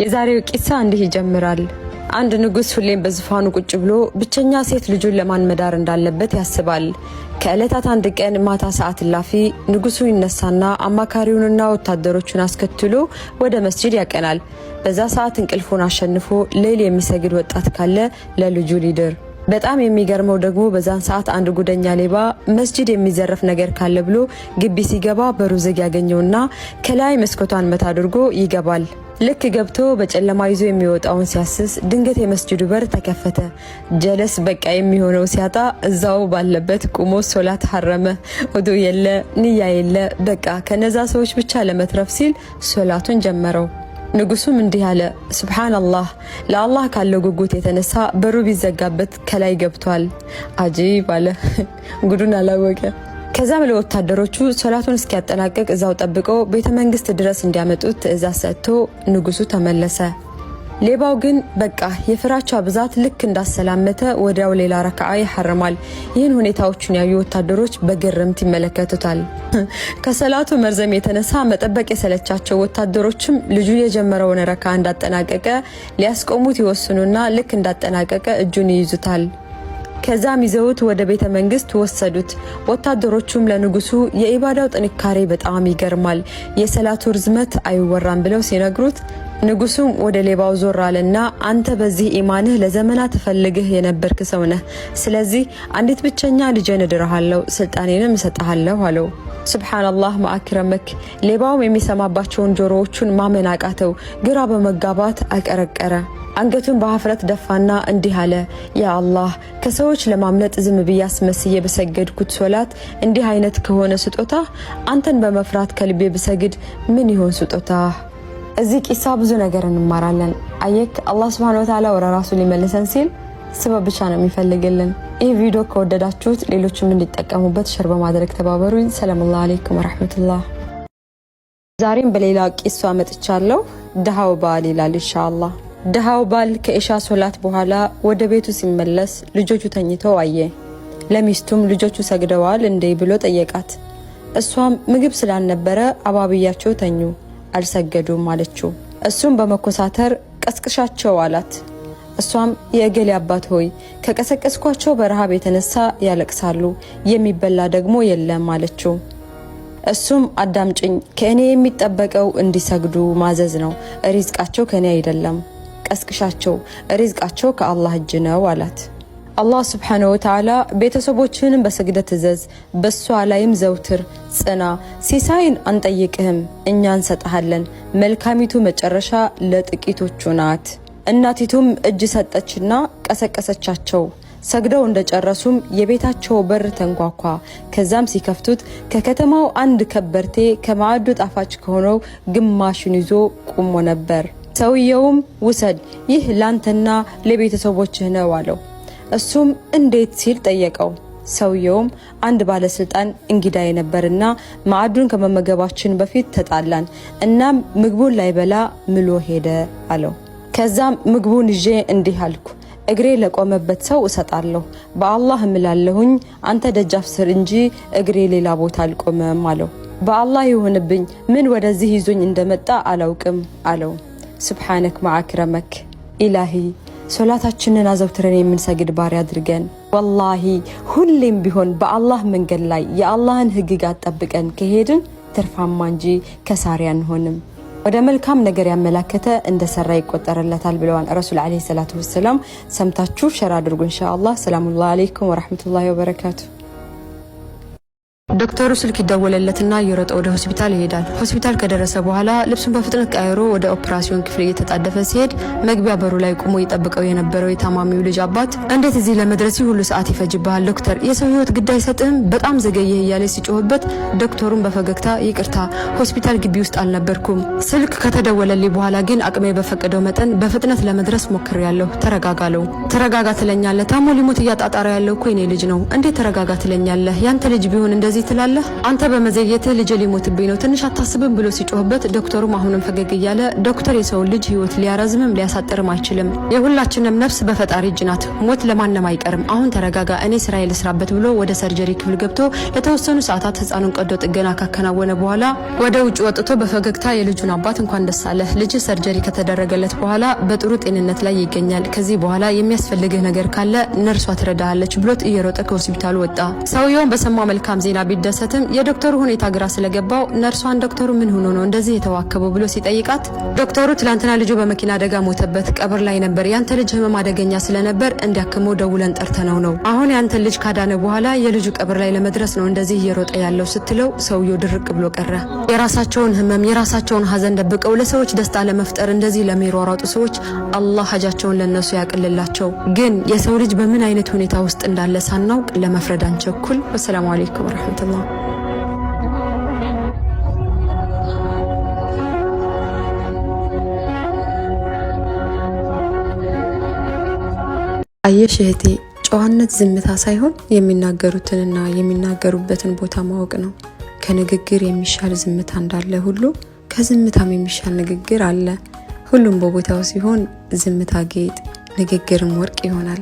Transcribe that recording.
የዛሬው ቂሳ እንዲህ ይጀምራል። አንድ ንጉስ ሁሌም በዙፋኑ ቁጭ ብሎ ብቸኛ ሴት ልጁን ለማን መዳር እንዳለበት ያስባል። ከዕለታት አንድ ቀን ማታ ሰዓት ላፊ ንጉሱ ይነሳና አማካሪውንና ወታደሮቹን አስከትሎ ወደ መስጂድ ያቀናል። በዛ ሰዓት እንቅልፉን አሸንፎ ሌሊት የሚሰግድ ወጣት ካለ ለልጁ ሊድር። በጣም የሚገርመው ደግሞ በዛን ሰዓት አንድ ጉደኛ ሌባ መስጂድ የሚዘረፍ ነገር ካለ ብሎ ግቢ ሲገባ በሩ ዝግ ያገኘውና ከላይ መስኮቷን መታ አድርጎ ይገባል። ልክ ገብቶ በጨለማ ይዞ የሚወጣውን ሲያስስ ድንገት የመስጂዱ በር ተከፈተ። ጀለስ በቃ የሚሆነው ሲያጣ እዛው ባለበት ቁሞ ሶላት ሐረመ። ወዱ የለ ንያ የለ በቃ ከነዛ ሰዎች ብቻ ለመትረፍ ሲል ሶላቱን ጀመረው። ንጉሱም እንዲህ አለ፣ ሱብሃንአላህ ለአላህ ካለው ጉጉት የተነሳ በሩ ቢዘጋበት ከላይ ገብቷል። አጂብ አለ፣ ጉዱን አላወቀ። ከዛም ለወታደሮቹ ሶላቱን እስኪያጠናቅቅ እዛው ጠብቀው ቤተ መንግስት ድረስ እንዲያመጡት ትዕዛዝ ሰጥቶ ንጉሱ ተመለሰ። ሌባው ግን በቃ የፍራቻ ብዛት ልክ እንዳሰላመተ ወዲያው ሌላ ረካዓ ይሐረማል። ይህን ሁኔታዎችን ያዩ ወታደሮች በግርምት ይመለከቱታል። ከሰላቱ መርዘም የተነሳ መጠበቅ የሰለቻቸው ወታደሮችም ልጁ የጀመረውን ረካዓ እንዳጠናቀቀ ሊያስቆሙት ይወስኑና ልክ እንዳጠናቀቀ እጁን ይይዙታል። ከዛም ይዘውት ወደ ቤተ መንግስት ወሰዱት። ወታደሮቹም ለንጉሱ የኢባዳው ጥንካሬ በጣም ይገርማል፣ የሰላቱ ርዝመት አይወራም ብለው ሲነግሩት ንጉሱም ወደ ሌባው ዞር አለና አንተ በዚህ ኢማንህ ለዘመናት ፈልግህ የነበርክ ሰው ነህ። ስለዚህ አንዲት ብቸኛ ልጄን እድርሃለሁ፣ ስልጣኔንም እሰጥሃለሁ አለው። ሱብሃንአላህ ማአክረመክ። ሌባውም የሚሰማባቸውን ጆሮዎቹን ማመን አቃተው። ግራ በመጋባት አቀረቀረ። አንገቱን በሀፍረት ደፋና እንዲህ አለ፣ ያ አላህ ከሰዎች ለማምለጥ ዝም ብዬ አስመስዬ በሰገድኩት ሶላት እንዲህ አይነት ከሆነ ስጦታ አንተን በመፍራት ከልቤ ብሰግድ ምን ይሆን ስጦታ? እዚህ ቂሳ ብዙ ነገር እንማራለን። አየክ አላህ Subhanahu Wa Ta'ala ወደ ራሱ ሊመልሰን ሲል ስበብ ብቻ ነው የሚፈልግልን። ይህ ቪዲዮ ከወደዳችሁት ሌሎችም እንዲጠቀሙበት ሼር በማድረግ ተባበሩኝ። ሰላም አለይኩም ወራህመቱላህ። ዛሬም በሌላ ቂሳ መጥቻለሁ። ድሃው ባል ይላል ኢንሻአላህ። ድሃው ባል ከኢሻ ሶላት በኋላ ወደ ቤቱ ሲመለስ ልጆቹ ተኝተው አየ። ለሚስቱም ልጆቹ ሰግደዋል እንዴ ብሎ ጠየቃት። እሷም ምግብ ስላልነበረ አባብያቸው ተኙ አልሰገዱም አለችው። እሱም በመኮሳተር ቀስቅሻቸው አላት። እሷም የእገሌ አባት ሆይ ከቀሰቀስኳቸው በረሃብ የተነሳ ያለቅሳሉ፣ የሚበላ ደግሞ የለም አለችው። እሱም አዳምጭኝ፣ ከእኔ የሚጠበቀው እንዲሰግዱ ማዘዝ ነው፣ ሪዝቃቸው ከኔ አይደለም። ቀስቅሻቸው፣ ሪዝቃቸው ከአላህ እጅ ነው አላት። አላህ Subhanahu Wa Ta'ala ቤተሰቦችህንም በስግደት እዘዝ፣ በሷ ላይም ዘውትር ጽና፣ ሲሳይን አንጠይቅህም እኛ እንሰጣለን፣ መልካሚቱ መጨረሻ ለጥቂቶቹ ናት። እናቲቱም እጅ ሰጠችና ቀሰቀሰቻቸው። ሰግደው እንደጨረሱም የቤታቸው በር ተንኳኳ። ከዛም ሲከፍቱት ከከተማው አንድ ከበርቴ ከማዕዱ ጣፋጭ ከሆነው ግማሹን ይዞ ቆሞ ነበር። ሰውየውም ውሰድ፣ ይህ ላንተና ለቤተሰቦችህ ነው አለው። እሱም እንዴት ሲል ጠየቀው። ሰውየውም አንድ ባለስልጣን እንግዳ የነበርና ማዕዱን ከመመገባችን በፊት ተጣላን፣ እናም ምግቡን ላይበላ ምሎ ሄደ አለው። ከዛም ምግቡን ይዤ እንዲህ አልኩ፣ እግሬ ለቆመበት ሰው እሰጣለሁ፣ በአላህ እምላለሁኝ አንተ ደጃፍ ስር እንጂ እግሬ ሌላ ቦታ አልቆመም አለው። በአላህ ይሁንብኝ ምን ወደዚህ ይዞኝ እንደመጣ አላውቅም አለው። ሱብሃነክ ማአክረመክ። ኢላሂ ሶላታችንን አዘውትረን የምንሰግድ ባሪያ አድርገን። ወላሂ ሁሌም ቢሆን በአላህ መንገድ ላይ የአላህን ህግጋት ጠብቀን ከሄድን ትርፋማ እንጂ ከሳሪ አንሆንም። ወደ መልካም ነገር ያመላከተ እንደሰራ ይቆጠርለታል ብለዋል ረሱል አለይሂ ሰላቱ ወሰለም። ሰምታችሁ ሸር አድርጉ ኢንሻአላህ። ሰላሙ አለይኩም ወራህመቱላሂ ወበረካቱ። ዶክተሩ ስልክ ይደወለለትና እየሮጠ ወደ ሆስፒታል ይሄዳል። ሆስፒታል ከደረሰ በኋላ ልብሱን በፍጥነት ቀይሮ ወደ ኦፕራሲዮን ክፍል እየተጣደፈ ሲሄድ መግቢያ በሩ ላይ ቆሞ ይጠብቀው የነበረው የታማሚው ልጅ አባት እንዴት እዚህ ለመድረስ ሁሉ ሰዓት ይፈጅብሃል ዶክተር፣ የሰው ህይወት ግዳይ ሰጥም በጣም ዘገየ እያለ ሲጮህበት ዶክተሩን በፈገግታ ይቅርታ ሆስፒታል ግቢ ውስጥ አልነበርኩም፣ ስልክ ከተደወለልኝ በኋላ ግን አቅሜ በፈቀደው መጠን በፍጥነት ለመድረስ ሞክሬያለሁ፣ ተረጋጋለው። ተረጋጋ ትለኛለህ? ታሞ ሊሞት እያጣጣረ ያለው እኮ የኔ ልጅ ነው፣ እንዴት ተረጋጋ ትለኛለህ? ያንተ ልጅ ቢሆን እንደዚህ ትላለህ? አንተ በመዘግየትህ ልጅ ሊሞትብኝ ነው ትንሽ አታስብም ብሎ ሲጮህበት ዶክተሩም አሁንም ፈገግ እያለ ዶክተር የሰው ልጅ ህይወት ሊያረዝምም ሊያሳጥርም አይችልም። የሁላችንም ነፍስ በፈጣሪ እጅ ናት። ሞት ለማንም አይቀርም። አሁን ተረጋጋ፣ እኔ ስራዬ ልስራበት ብሎ ወደ ሰርጀሪ ክፍል ገብቶ ለተወሰኑ ሰዓታት ህፃኑን ቀዶ ጥገና ካከናወነ በኋላ ወደ ውጭ ወጥቶ በፈገግታ የልጁን አባት እንኳን ደስ አለህ፣ ልጅ ሰርጀሪ ከተደረገለት በኋላ በጥሩ ጤንነት ላይ ይገኛል። ከዚህ በኋላ የሚያስፈልግህ ነገር ካለ ነርሷ ትረዳሃለች ብሎት እየሮጠ ከሆስፒታሉ ወጣ። ሰውየውን በሰማው መልካም ዜና ቢደሰትም የዶክተሩ ሁኔታ ግራ ስለገባው ነርሷን ዶክተሩ ምን ሆኖ ነው እንደዚህ የተዋከበው ብሎ ሲጠይቃት ዶክተሩ ትላንትና ልጁ በመኪና አደጋ ሞተበት፣ ቀብር ላይ ነበር። ያንተ ልጅ ህመም አደገኛ ስለነበር እንዲያክመው ደውለን ጠርተነው ነው። አሁን ያንተ ልጅ ካዳነ በኋላ የልጁ ቀብር ላይ ለመድረስ ነው እንደዚህ እየሮጠ ያለው ስትለው ሰውየው ድርቅ ብሎ ቀረ። የራሳቸውን ህመም የራሳቸውን ሀዘን ደብቀው ለሰዎች ደስታ ለመፍጠር እንደዚህ ለሚሯሯጡ ሰዎች አላህ ሀጃቸውን ለነሱ ያቅልላቸው። ግን የሰው ልጅ በምን አይነት ሁኔታ ውስጥ እንዳለ ሳናውቅ ለመፍረድ አንቸኩል። ወሰላሙ አለይኩም ወራህመቱላህ። አየሽ እህቴ፣ ጨዋነት ዝምታ ሳይሆን የሚናገሩትንና የሚናገሩበትን ቦታ ማወቅ ነው። ከንግግር የሚሻል ዝምታ እንዳለ ሁሉ ከዝምታም የሚሻል ንግግር አለ። ሁሉም በቦታው ሲሆን ዝምታ ጌጥ፣ ንግግርም ወርቅ ይሆናል።